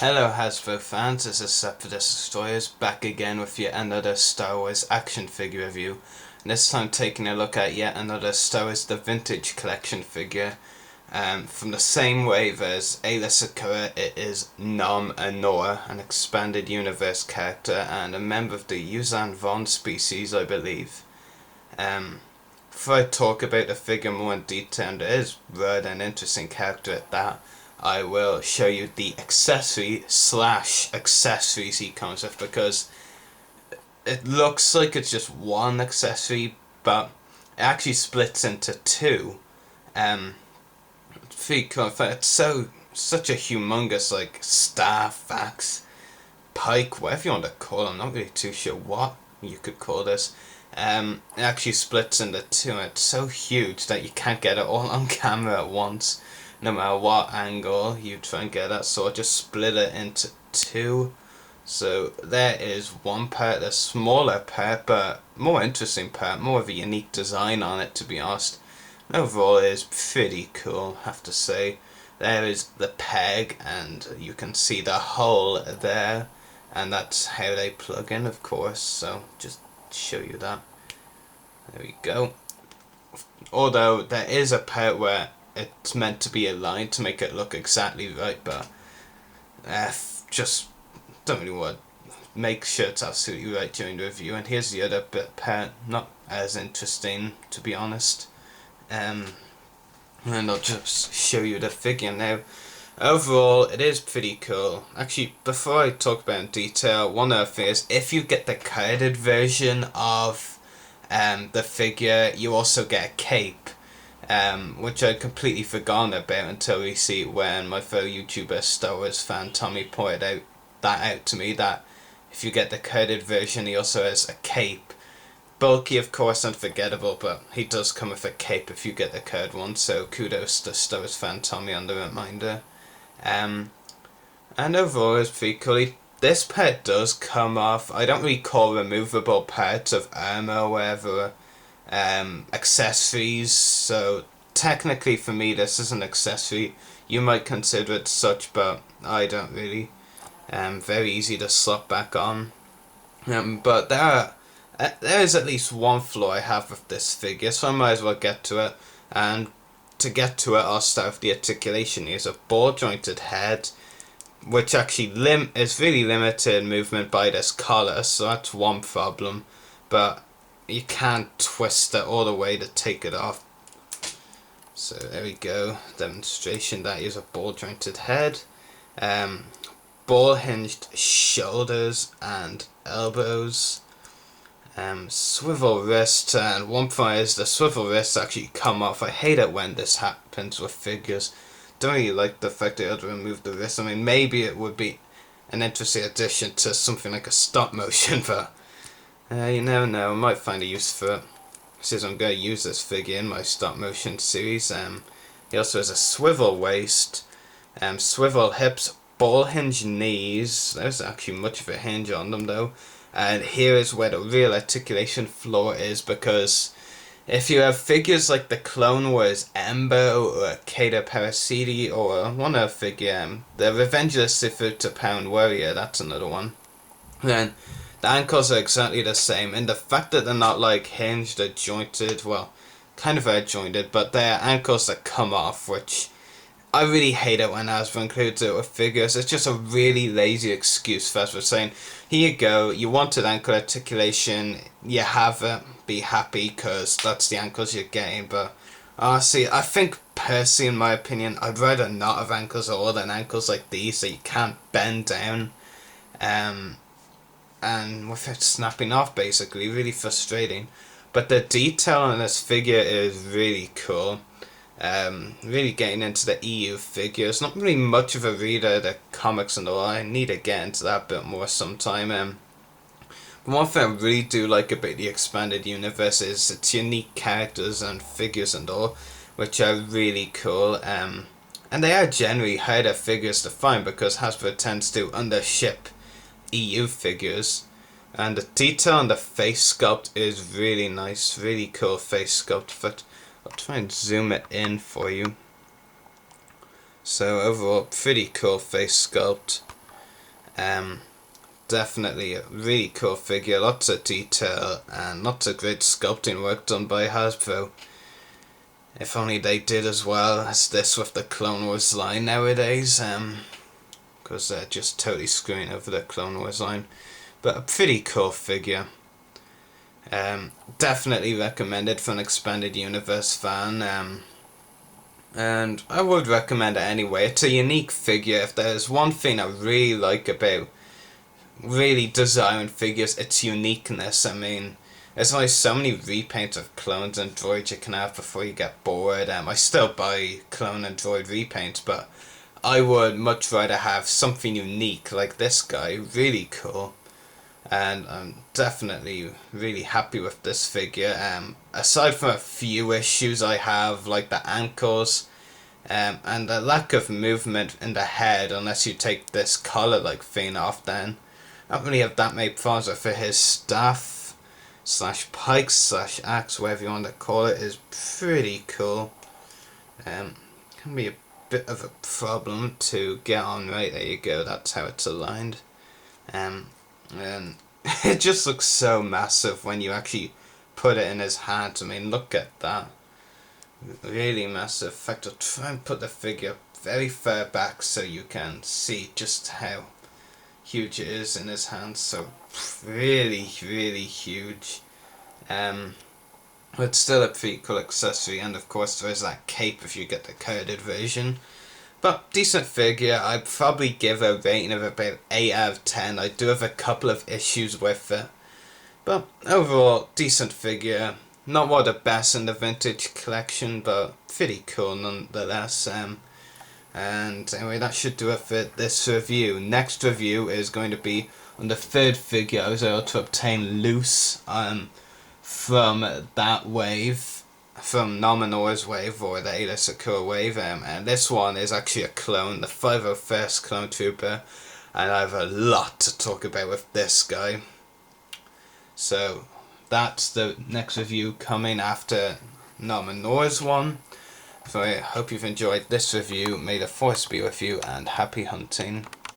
Hello Hasbro fans, this is Separate Destroyers back again with yet another Star Wars action figure review. And this time taking a look at yet another Star Wars The Vintage Collection figure. From the same wave as Aayla Secura, it is Nom Anor, an expanded universe character and a member of the Yuuzhan Vong species, I believe. Before I talk about the figure more in detail, and it is rather an interesting character at that, I will show you the accessories he comes with, because it looks like it's just one accessory, but it actually splits into two. It's such a humongous staff, axe, pike, whatever you want to call it. I'm not really too sure what you could call this. It actually splits into two, and it's so huge that you can't get it all on camera at once. No matter what angle you try and get at, so I just split it into two. So there is one part, a smaller part, but more interesting part, more of a unique design on it, to be honest. And overall it is pretty cool, I have to say. There is the peg, and you can see the hole there, and that's how they plug in, of course, so just show you that. There we go. Although there is a part where it's meant to be aligned to make it look exactly right, but just don't really want to make sure it's absolutely right during the review. And here's the other bit part, not as interesting, to be honest. And I'll just show you the figure now. Overall, it is pretty cool. Actually, before I talk about it in detail, one other thing is, if you get the carded version of the figure, you also get a cape. Which I'd completely forgotten about until we see when my fellow YouTuber Star Wars fan Tommy pointed that out to me, that if you get the carded version he also has a cape. Bulky, of course, unforgettable, but he does come with a cape if you get the card one, so kudos to Star Wars fan Tommy on the reminder. And overall it's pretty cool. This part does come off, I don't really call removable parts of armor or whatever accessories, so technically for me this is an accessory. You might consider it such, but I don't really. Very easy to slot back on. But there is at least one flaw I have with this figure, so I might as well get to it. And to get to it, I'll start with the articulation. He has a ball jointed head, which actually is really limited movement by this collar, so that's one problem. But you can't twist it all the way to take it off. So there we go, demonstration that is a ball jointed head, ball hinged shoulders and elbows, swivel wrist, and one point is the swivel wrists actually come off. I hate it when this happens with figures. Don't really like the fact that I'd remove the wrist. I mean, maybe it would be an interesting addition to something like a stop motion, but you never know, I might find a use for it. Since I'm going to use this figure in my stop motion series. He also has a swivel waist, swivel hips, ball hinge knees. There's actually much of a hinge on them though. And here is where the real articulation flaw is, because if you have figures like the Clone Wars Embo or Kata Parasiti, or one other figure, the Revenge of the Sith to Pound Warrior, that's another one, then the ankles are exactly the same, and the fact that they're not like hinged or jointed, well, kind of are jointed, but they're ankles that come off, which I really hate it when Hasbro includes it with figures. It's just a really lazy excuse for Hasbro saying, here you go, you wanted ankle articulation, you have it, be happy, because that's the ankles you're getting. But honestly, I think personally, in my opinion, I'd rather not have ankles at all than ankles like these that you can't bend down. And without snapping off, basically, really frustrating. But the detail on this figure is really cool. Really getting into the EU figures. Not really much of a reader of the comics and all. I need to get into that a bit more sometime. But one thing I really do like about the expanded universe is its unique characters and figures and all, which are really cool. And they are generally harder figures to find because Hasbro tends to undership EU figures, and the detail on the face sculpt is really nice, really cool face sculpt. But I'll try and zoom it in for you. So overall, pretty cool face sculpt. Definitely a really cool figure, lots of detail and lots of great sculpting work done by Hasbro. If only they did as well as this with the Clone Wars line nowadays, because they're just totally screwing over the Clone Wars line. But a pretty cool figure. Definitely recommended for an expanded universe fan. And I would recommend it anyway. It's a unique figure. If there's one thing I really like about really design figures, its uniqueness. I mean, there's only so many repaints of clones and droids you can have before you get bored. I still buy clone and droid repaints, but I would much rather have something unique like this guy. Really cool. And I'm definitely really happy with this figure. Aside from a few issues I have, like the ankles, and the lack of movement in the head, unless you take this collar-like thing off, then I don't really have that many problems with it. His staff slash pike slash axe, whatever you want to call it, is pretty cool. Can be a bit of a problem to get on. Right, there you go, that's how it's aligned. And it just looks so massive when you actually put it in his hands. I mean, look at that. Really massive. In fact, I'll try and put the figure very far back so you can see just how huge it is in his hands. So really, really huge. But still a pretty cool accessory, and of course there is that cape if you get the carded version. But decent figure. I'd probably give a rating of about 8 out of 10. I do have a couple of issues with it, but overall decent figure. Not one of the best in the vintage collection, but pretty cool nonetheless. And anyway, that should do it for this review. Next review is going to be on the third figure I was able to obtain loose from that wave, from Nom Anor's wave, or the Aayla Secura wave, and this one is actually a clone, the 501st Clone Trooper, and I have a lot to talk about with this guy. So that's the next review coming after Nom Anor's one. So I hope you've enjoyed this review. May the Force be with you, and happy hunting.